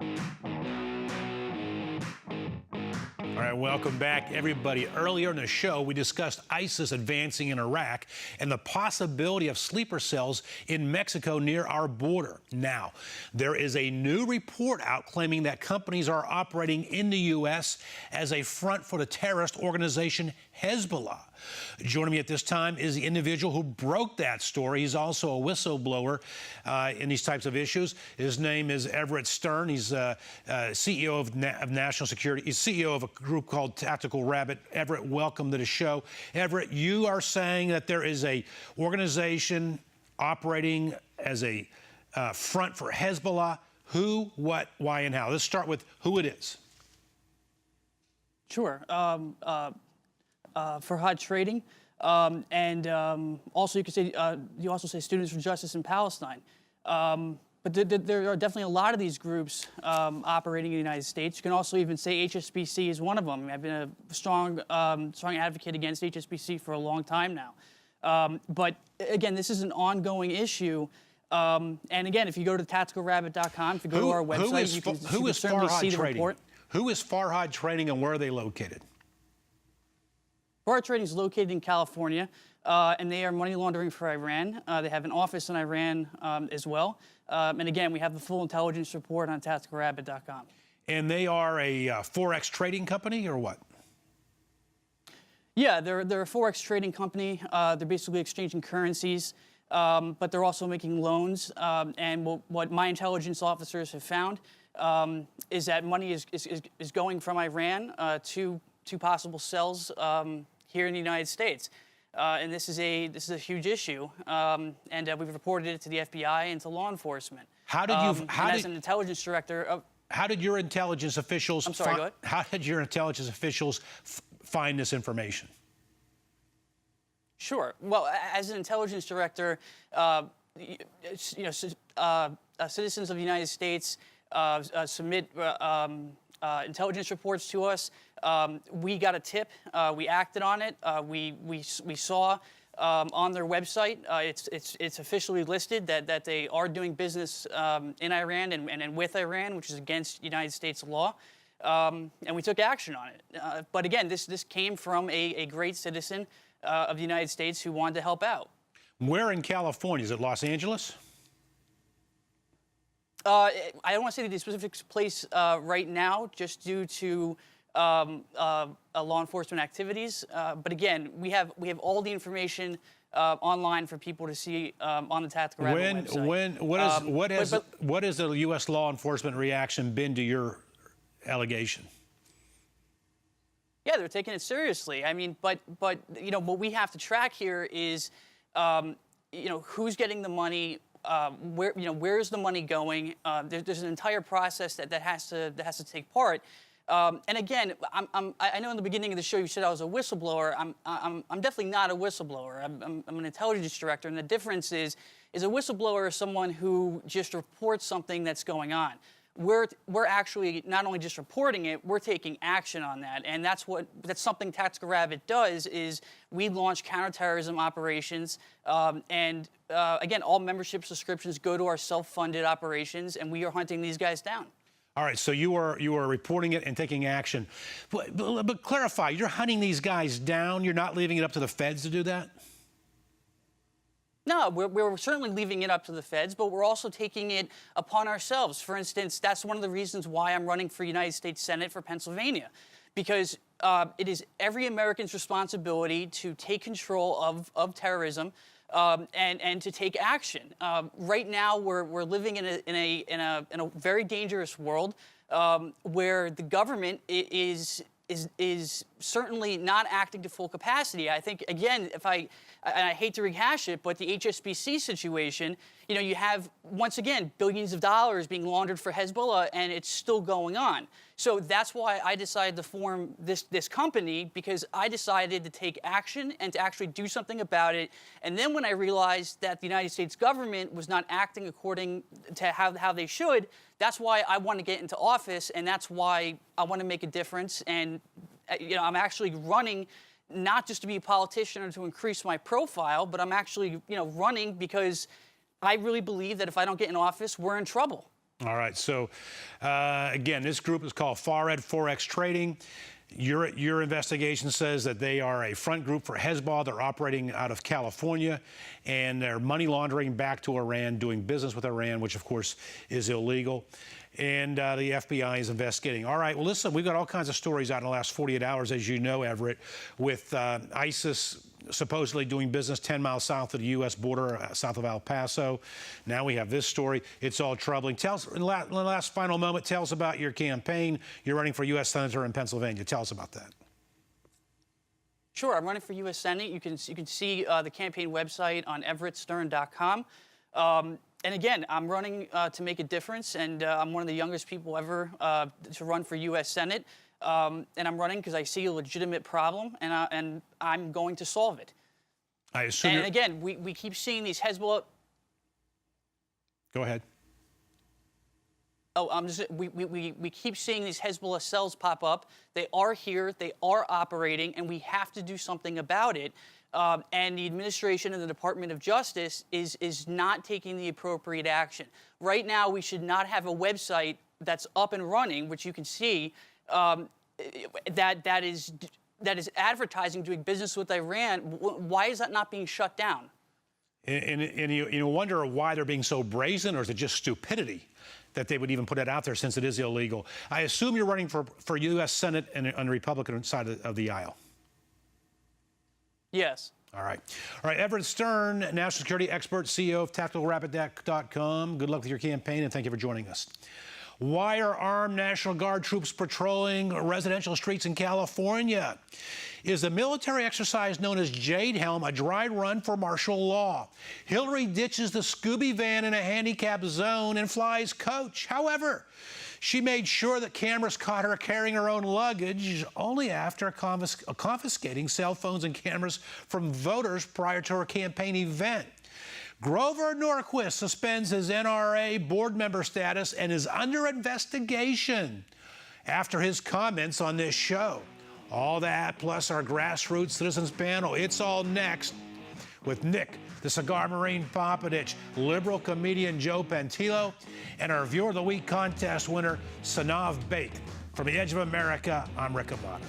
All right, welcome back, everybody. Earlier in the show, we discussed ISIS advancing in Iraq and the possibility of sleeper cells in Mexico near our border. Now, there is a new report out claiming that companies are operating in the U.S. as a front for the terrorist organization Hezbollah. Joining me at this time is the individual who broke that story. He's also a whistleblower in these types of issues. His name is Everett Stern. He's CEO of National Security. He's CEO of a group called Tactical Rabbit. Everett, welcome to the show. Everett, you are saying that there is a organization operating as a front for Hezbollah. Who, what, why, and how? Let's start with who it is. Sure. Farhad Trading, and also you could say you also say Students for Justice in Palestine. But there are definitely a lot of these groups operating in the United States. You can also even say HSBC is one of them. I've been a strong advocate against HSBC for a long time now. But again, this is an ongoing issue. And again, if you go to tacticalrabbit.com, if you go to our website, you can certainly see the report. Who is Farhad Trading and where are they located? Farhad Trading is located in California, and they are money laundering for Iran. They have an office in Iran as well. And again, we have the full intelligence report on tacticalrabbit.com. And they are a Forex trading company or what? Yeah, they're a Forex trading company. They're basically exchanging currencies, but they're also making loans. And what my intelligence officers have found is that money is going from Iran to possible cells here in the United States. And this is a huge issue, and we've reported it to the FBI and to law enforcement. As an intelligence director, how did your intelligence officials? I'm sorry, go ahead. How did your intelligence officials find this information? Sure. Well, as an intelligence director, citizens of the United States submit intelligence reports to us. We got a tip. We acted on it. We saw on their website it's officially listed that they are doing business in Iran and with Iran, which is against United States law. And we took action on it. But again, this came from a great citizen of the United States who wanted to help out. Where in California? Is it Los Angeles? I don't want to say the specific place right now, just due to law enforcement activities. But again, we have all the information online for people to see on the Tactical Rabbit website. What has the U.S. law enforcement reaction been to your allegation? Yeah, they're taking it seriously. I mean, but what we have to track here is who's getting the money. Where's the money going? There's an entire process that has to take part. And again, I know in the beginning of the show you said I was a whistleblower. I'm definitely not a whistleblower. I'm an intelligence director, and the difference is a whistleblower is someone who just reports something that's going on. We're actually not only just reporting it, we're taking action on that, and that's something Tactical Rabbit does. Is we launch counterterrorism operations, and again, all membership subscriptions go to our self-funded operations, and we are hunting these guys down. All right, so you are reporting it and taking action, but clarify: you're hunting these guys down. You're not leaving it up to the feds to do that. No, we're certainly leaving it up to the feds, but we're also taking it upon ourselves. For instance, that's one of the reasons why I'm running for United States Senate for Pennsylvania, because it is every American's responsibility to take control of terrorism and to take action. Right now, we're living in a very dangerous world where the government is certainly not acting to full capacity. I think, again, and I hate to rehash it, but the HSBC situation, you have, once again, billions of dollars being laundered for Hezbollah, and it's still going on. So that's why I decided to form this company, because I decided to take action and to actually do something about it. And then when I realized that the United States government was not acting according to how they should, that's why I want to get into office, and that's why I want to make a difference. And I'm actually running not just to be a politician or to increase my profile, but I'm actually running because I really believe that if I don't get in office, we're in trouble. All right. So, again, this group is called Fared Forex Trading. Your investigation says that they are a front group for Hezbollah. They're operating out of California, and they're money laundering back to Iran, doing business with Iran, which, of course, is illegal. And the FBI is investigating. All right. Well, listen, we've got all kinds of stories out in the last 48 hours, as you know, Everett, with ISIS supposedly doing business 10 miles south of the U.S. border, south of El Paso. Now we have this story. It's all troubling. Tell us, in the last final moment, tell us about your campaign. You're running for U.S. Senator in Pennsylvania. Tell us about that. Sure, I'm running for U.S. Senate. You can see the campaign website on everettstern.com. And again, I'm running to make a difference, and I'm one of the youngest people ever to run for U.S. Senate. And I'm running because I see a legitimate problem, and I'm going to solve it. I assume. And again, we keep seeing these Hezbollah. Go ahead. Oh, we keep seeing these Hezbollah cells pop up. They are here, they are operating, and we have to do something about it. And the administration and the Department of Justice is not taking the appropriate action. Right now, we should not have a website that's up and running, which you can see, that is advertising doing business with Iran. Why is that not being shut down? And you wonder why they're being so brazen, or is it just stupidity that they would even put it out there since it is illegal? I assume you're running for U.S. Senate and on the Republican side of the aisle. Yes. All right. All right. Everett Stern, national security expert, CEO of TacticalRapidDeck.com. Good luck with your campaign, and thank you for joining us. Why are armed National Guard troops patrolling residential streets in California? Is the military exercise known as Jade Helm a dry run for martial law? Hillary ditches the Scooby van in a handicapped zone and flies coach. However, she made sure that cameras caught her carrying her own luggage only after confiscating cell phones and cameras from voters prior to her campaign event. Grover Norquist suspends his NRA board member status and is under investigation after his comments on this show. All that, plus our grassroots citizens panel. It's all next with Nick, the Cigar Marine Popovich, liberal comedian Joe Pantillo, and our Viewer of the Week contest winner, Sanav Baik. From the Edge of America, I'm Rick Amato.